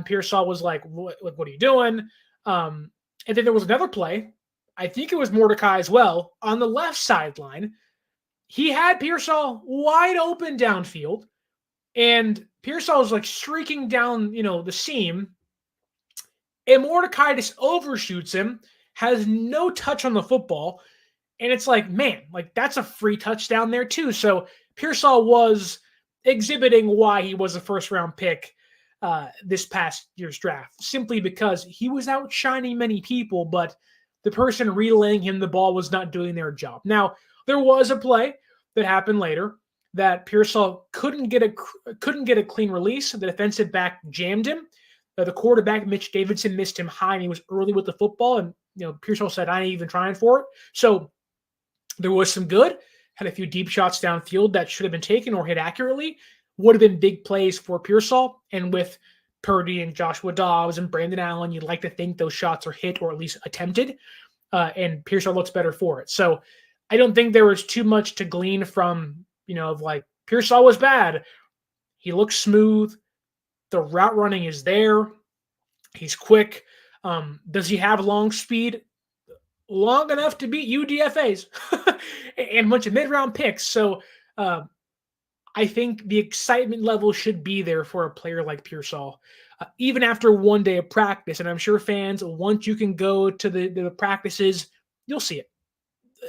Pearsall was like, what are you doing? And then there was another play. I think it was Mordecai as well. On the left sideline, he had Pearsall wide open downfield. And Pearsall was like streaking down, the seam. And Mordecai just overshoots him, has no touch on the football. And it's like, man, like that's a free touchdown there too. So Pearsall was exhibiting why he was a first-round pick this past year's draft, simply because he was outshining many people, but the person relaying him the ball was not doing their job. Now, there was a play that happened later that Pearsall couldn't get a clean release. The defensive back jammed him. The quarterback, Mitch Davidson, missed him high, and he was early with the football. And Pearsall said, "I ain't even trying for it." So there was some good. Had a few deep shots downfield that should have been taken or hit accurately. Would have been big plays for Pearsall. And with Purdy and Joshua Dobbs and Brandon Allen, you'd like to think those shots are hit or at least attempted, and Pearsall looks better for it. So I don't think there was too much to glean from, of like Pearsall was bad. He looks smooth. The route running is there. He's quick. Does he have long speed? Long enough to beat UDFAs and a bunch of mid-round picks. So I think the excitement level should be there for a player like Pearsall, even after one day of practice. And I'm sure fans, once you can go to the practices, you'll see it.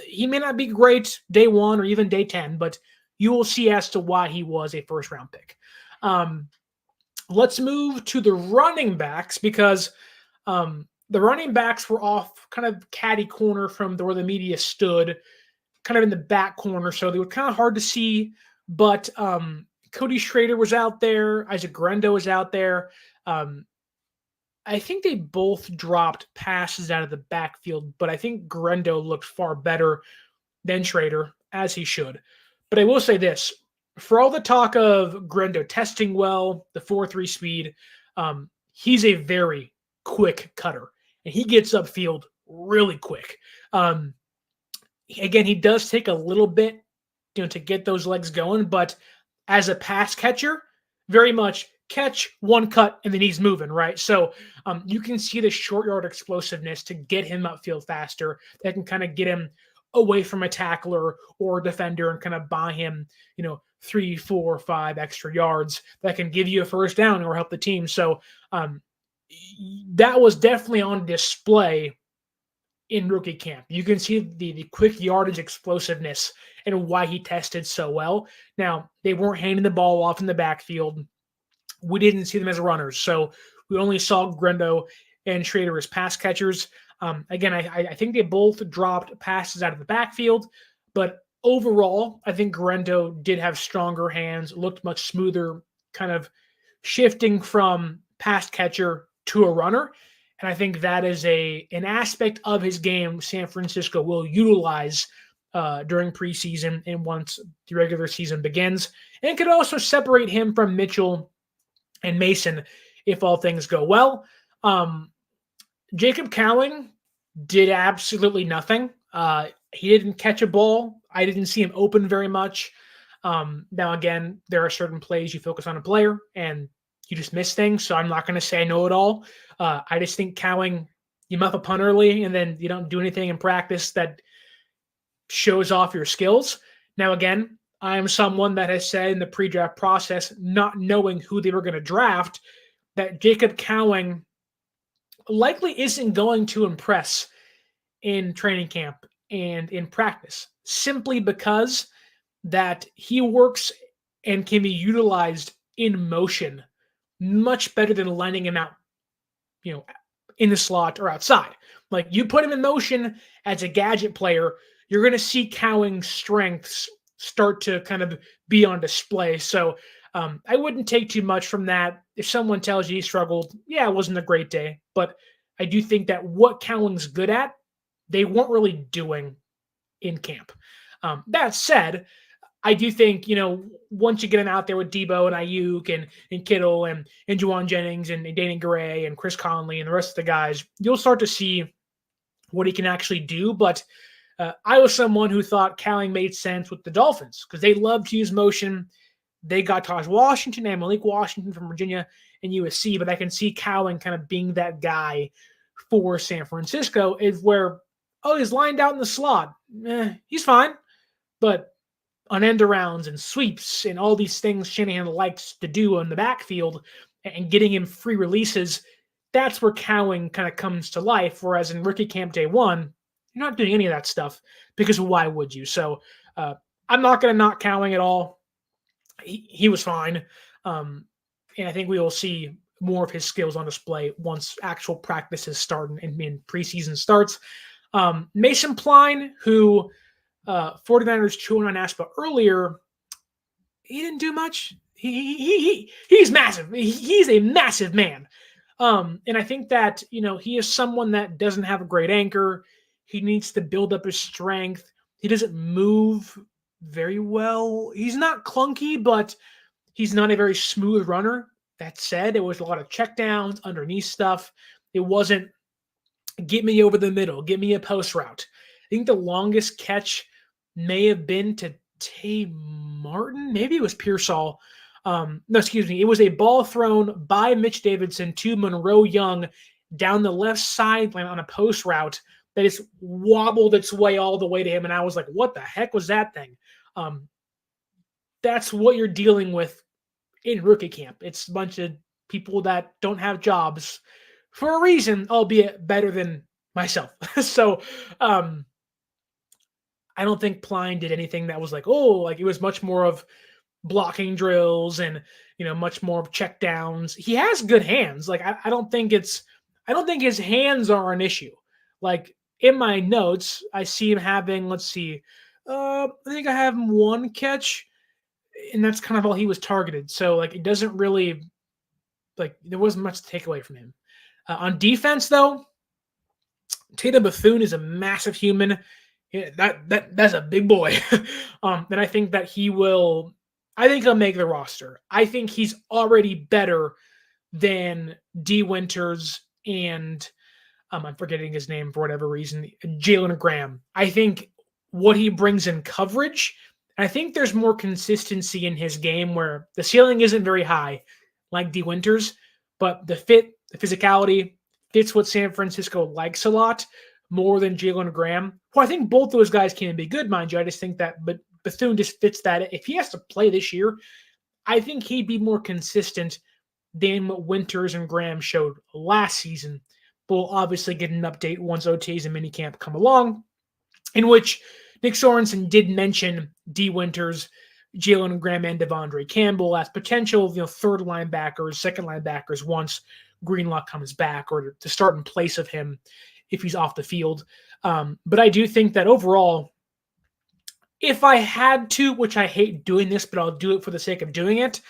He may not be great day 1 or even day 10, but you will see as to why he was a first-round pick. Let's move to the running backs because the running backs were off kind of catty corner from where the media stood, kind of in the back corner, so they were kind of hard to see. But Cody Schrader was out there. Isaac Guerendo was out there. I think they both dropped passes out of the backfield, but I think Guerendo looked far better than Schrader, as he should. But I will say this. For all the talk of Guerendo testing well, the 4.3 speed, he's a very quick cutter, and he gets upfield really quick. Again, he does take a little bit to get those legs going, but as a pass catcher, very much catch, one cut, and then he's moving, right? So you can see the short yard explosiveness to get him upfield faster. That can kind of get him away from a tackler or a defender and kind of buy him, 3, 4, 5 extra yards that can give you a first down or help the team. So that was definitely on display in rookie camp. You can see the quick yardage explosiveness and why he tested so well. Now, they weren't handing the ball off in the backfield. We didn't see them as runners. So we only saw Guerendo and Schrader as pass catchers. Again, I think they both dropped passes out of the backfield, but overall, I think Guerendo did have stronger hands, looked much smoother, kind of shifting from pass catcher to a runner. And I think that is an aspect of his game San Francisco will utilize during preseason and once the regular season begins. And it could also separate him from Mitchell and Mason if all things go well. Jacob Cowing did absolutely nothing. He didn't catch a ball. I didn't see him open very much. Now, again, there are certain plays you focus on a player and you just miss things. So I'm not going to say I know it all. I just think Cowing, you muff a punt early and then you don't do anything in practice that shows off your skills. Now, again, I am someone that has said in the pre-draft process, not knowing who they were going to draft, that Jacob Cowing likely isn't going to impress in training camp and in practice, simply because that he works and can be utilized in motion much better than lining him out, in the slot or outside. Like, you put him in motion as a gadget player, you're going to see Cowing's strengths start to kind of be on display. So I wouldn't take too much from that. If someone tells you he struggled, yeah, it wasn't a great day. But I do think that what Cowing's good at, they weren't really doing in camp. That said, I do think, once you get him out there with Debo and Ayuk and Kittle and Juwan Jennings and Danny Gray and Chris Conley and the rest of the guys, you'll start to see what he can actually do. But I was someone who thought Cowing made sense with the Dolphins because they love to use motion. They got Taj Washington and Malik Washington from Virginia and USC, but I can see Cowing kind of being that guy for San Francisco is where, he's lined out in the slot. He's fine. But on end arounds and sweeps and all these things Shanahan likes to do on the backfield and getting him free releases, that's where Cowing kind of comes to life. Whereas in rookie camp day 1, you're not doing any of that stuff because why would you? So I'm not going to knock Cowing at all. He was fine. And I think we will see more of his skills on display once actual practices start and preseason starts. Mason Pline, who 49ers chewing on Aspa earlier, he didn't do much. He's massive. He's a massive man. And I think that, he is someone that doesn't have a great anchor. He needs to build up his strength. He doesn't move very well. He's not clunky, but he's not a very smooth runner. That said, it was a lot of checkdowns, underneath stuff. It wasn't get me over the middle, get me a post route. I think the longest catch may have been to Tay Martin. Maybe it was Pearsall. No, excuse me. It was a ball thrown by Mitch Davidson to Monroe Young down the left sideline on a post route that just wobbled its way all the way to him. And I was like, what the heck was that thing? That's what you're dealing with in rookie camp. It's a bunch of people that don't have jobs for a reason, albeit better than myself. So I don't think Pline did anything that was like, oh, like it was much more of blocking drills and, much more of check downs. He has good hands. Like, I don't think his hands are an issue. Like in my notes, I see him having, let's see, I think I have him one catch, and that's kind of all he was targeted. So like, it doesn't really, like, there wasn't much to take away from him. On defense, though, Tatum Bethune is a massive human. Yeah, that's a big boy. And I think that he'll make the roster. I think he's already better than D. Winters and I'm forgetting his name for whatever reason, Jalen Graham. I think what he brings in coverage, I think there's more consistency in his game where the ceiling isn't very high like D. Winters, but the physicality fits what San Francisco likes a lot more than Jalen Graham. Well, I think both those guys can be good, mind you. I just think that but Bethune just fits that. If he has to play this year, I think he'd be more consistent than what Winters and Graham showed last season. But we'll obviously get an update once OTAs and minicamp come along, in which Nick Sorensen did mention D. Winters, Jalen Graham, and Devondre Campbell as potential third linebackers, second linebackers once Greenlaw comes back, or to start in place of him if he's off the field. But I do think that overall, if I had to, which I hate doing this, but I'll do it for the sake of doing it,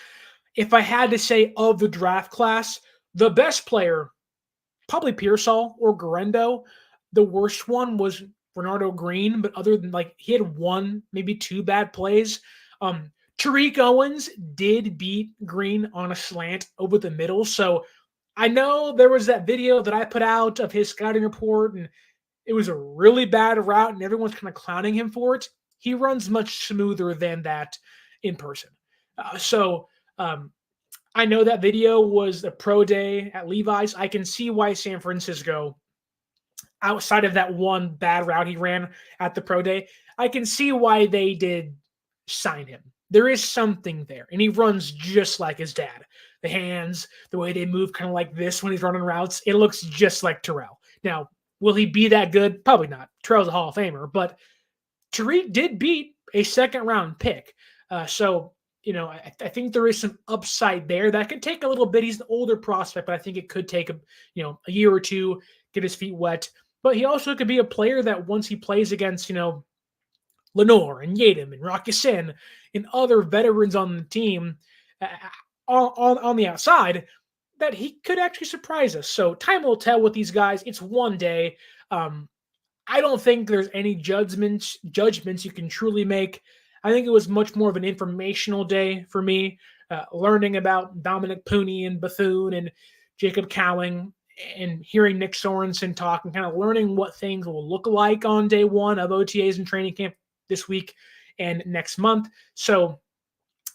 if I had to say of the draft class, the best player, probably Pearsall or Guerendo. The worst one was Bernardo Green, but other than he had one, maybe two bad plays. Tariq Owens did beat Green on a slant over the middle. So I know there was that video that I put out of his scouting report, and it was a really bad route, and everyone's kind of clowning him for it. He runs much smoother than that in person. I know that video was a pro day at Levi's. I can see why San Francisco, outside of that one bad route he ran at the pro day, I can see why they did sign him. There is something there, and he runs just like his dad. The hands, the way they move kind of like this when he's running routes, it looks just like Terrell. Now, will he be that good? Probably not. Terrell's a Hall of Famer, but Tariq did beat a second-round pick. I think there is some upside there. That could take a little bit. He's an older prospect, but I think it could take a year or two, get his feet wet. But he also could be a player that once he plays against, Lenore and Yadam and Rocky Sin and other veterans on the team on the outside, that he could actually surprise us. So time will tell with these guys. It's one day. I don't think there's any judgments you can truly make. I think it was much more of an informational day for me, learning about Dominic Puni and Bethune and Jacob Cowling and hearing Nick Sorensen talk and kind of learning what things will look like on day one of OTAs and training camp this week and next month. So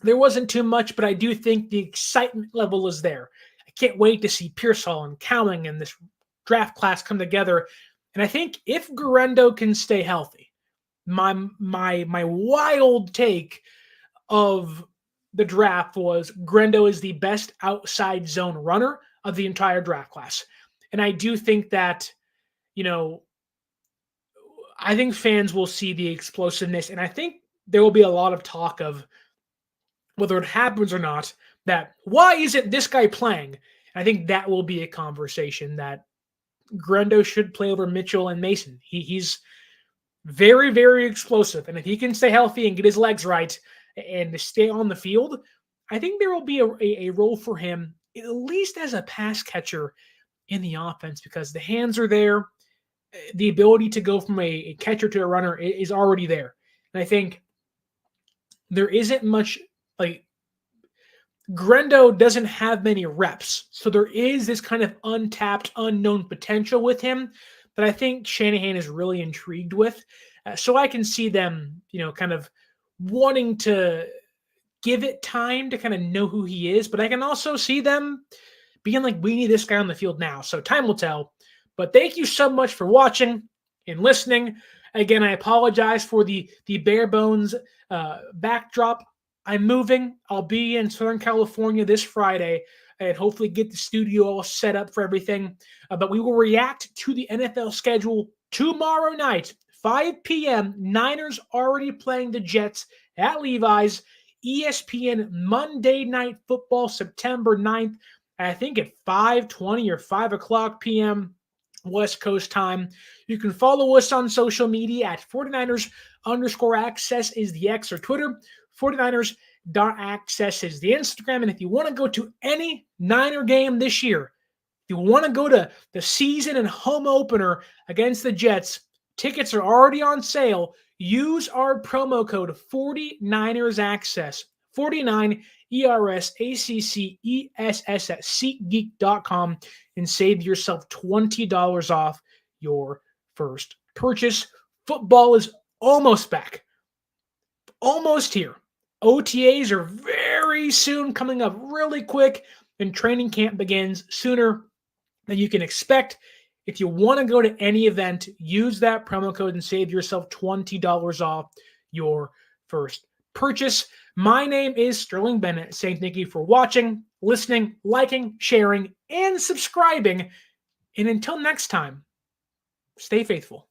there wasn't too much, but I do think the excitement level is there. I can't wait to see Pearsall and Cowling and this draft class come together. And I think if Guerendo can stay healthy, my wild take of the draft was Guerendo is the best outside zone runner of the entire draft class. And I do think that, I think fans will see the explosiveness, and I think there will be a lot of talk of whether it happens or not, that why isn't this guy playing? And I think that will be a conversation that Guerendo should play over Mitchell and Mason. He's very, very explosive. And if he can stay healthy and get his legs right and stay on the field, I think there will be a role for him, at least as a pass catcher in the offense, because the hands are there. The ability to go from a catcher to a runner is already there. And I think there isn't much, Guerendo doesn't have many reps, so there is this kind of untapped, unknown potential with him that I think Shanahan is really intrigued with. So I can see them, kind of wanting to give it time to kind of know who he is, but I can also see them being like, we need this guy on the field now. So time will tell. But thank you so much for watching and listening. Again, I apologize for the bare bones backdrop. I'm moving. I'll be in Southern California this Friday and hopefully get the studio all set up for everything. But we will react to the NFL schedule tomorrow night, 5 p.m. Niners already playing the Jets at Levi's. ESPN Monday Night Football, September 9th. I think at 5:20 or 5 o'clock p.m. West Coast time. You can follow us on social media at 49ers_access is the X or Twitter. 49ers.access is the Instagram. And if you want to go to any Niner game this year, if you want to go to the season and home opener against the Jets, tickets are already on sale. Use our promo code 49ersaccess. 49 ERSACCESS at SeatGeek.com and save yourself $20 off your first purchase. Football is almost back. Almost here. OTAs are very soon coming up really quick, and training camp begins sooner than you can expect. If you want to go to any event, use that promo code and save yourself $20 off your first purchase. My name is Sterling Bennett, saying thank you for watching, listening, liking, sharing, and subscribing. And until next time, stay faithful.